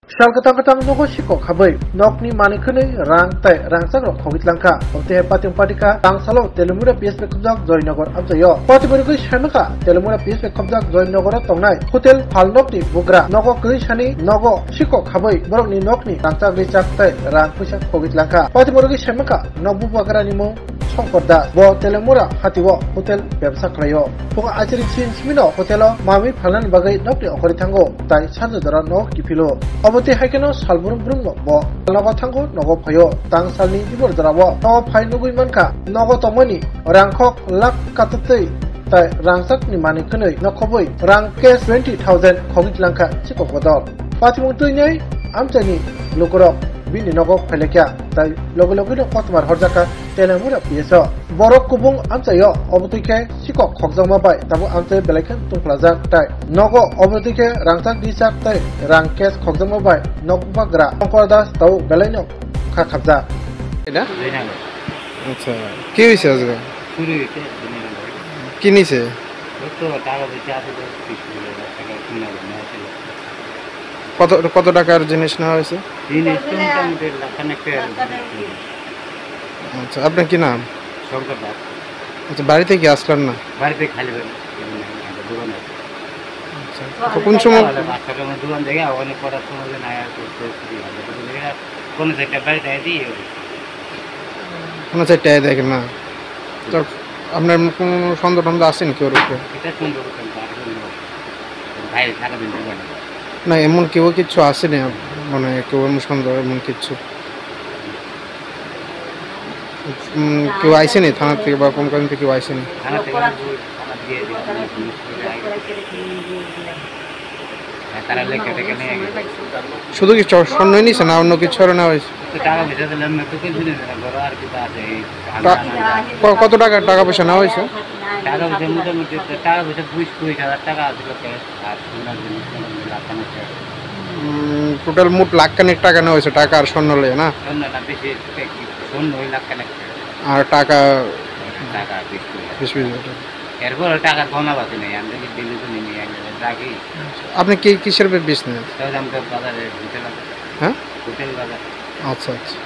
Salkatang nogo siko khabai nokni manikuni rang tai rangsak rok khogit langka obte patim patika tangsalo telumura PSP khobjak Joynagar abjayo patibori shamaka telumura PSP khobjak Joynagar tongnai hotel halnokni bugra nogo kri shani nogo siko khabai borokni nokni rangsak rijak tai rang pusak khogit langka patibori shamaka nokbu bagrani mo Songkorda bo telemura hatiwo hotel ব্যবসা khlayo poka achiri chin simino hotelo mami phalan bagai nokni okori thango tai sanjo dara nok kipilo oboti haikeno salburum brumno bo nogo thango nogo phayo tang salni dibor darabo nogo phai nugui manka nogo tomoni rangkhok lak katatei tai rangsak ni mani khunoi nokoboi rang cash 20000 khogit langka chiko kodol patimung tuinai amchani lukorok bini nogo phalekya tai logo no kotmar horjaka telemura pieso borok kubung amchayo obotike sikok khogjama bai tabo amchai belaikan tungplajak tai nogo obotike rangsak disak tai rang cash khogjama bai nokbagra angkordas tau belaino kha khabja এটা আচ্ছা কি হইছে আজকে চুরি হইছে কি নিছে তো টাকা দিতে আছে তো 30,000 টাকা কিনা হয়েছিল কত কত টাকার জিনিস নেওয়া হয়েছে জিনিস তো মোটামুটি লাখানেক আচ্ছা আপনার কি নাম শঙ্কর দাস আচ্ছা বাড়িতে কি আসলেন না বাড়িতে খালি দোকান আছে তো কোন সময় বাচ্চাটা আমার দোকান থেকে অনেক পড়াশোনা হলে না করতে কোনো একটা বাড়িতে দিয়ে কোনো চারটে দেখেন না তো আপনার কোনো সন্দেহ টন্দ আসেন কি ওর উপরে এটা সুন্দর ভাই সারাদিন দোকানে না এমন কেউ কিছু আসেনি মানে কেউ এমন সন্দেহ এমন কিছু কেউ আইসেনি থানা থেকে বা কোন কারণ থেকে কেউ আইসেনি থানা থেকে থানা দিয়ে তারা লেখা টেকে নিয়ে শুধু কি স্বর্ণই নিছে না অন্য কিছু আরো নেওয়া হয়েছে টাকা পয়সা দিলাম না তো কিছু নেই আর কি আছে কত টাকা পয়সা নেওয়া হয়েছে টাকা পয়সা মোটামুটি টাকা পয়সা 20,000 টাকা আছে আর সোনার জিনিস টোটাল মোট লাখখানেক টাকা নেওয়া হয়েছে টাকা আর স্বর্ণ লয়ে না না বেশি স্বর্ণ 1 লাখ খানেক আর টাকা টাকা 20,000 এরপর টাকা কমা বাকি নেই আমি দিল্লি তো নিয়ে রাখি আপনি কি কিসের বিজনেস তাহলে আমি তো বাজারে হোটেল হ্যাঁ হোটেল বাজার আচ্ছা আচ্ছা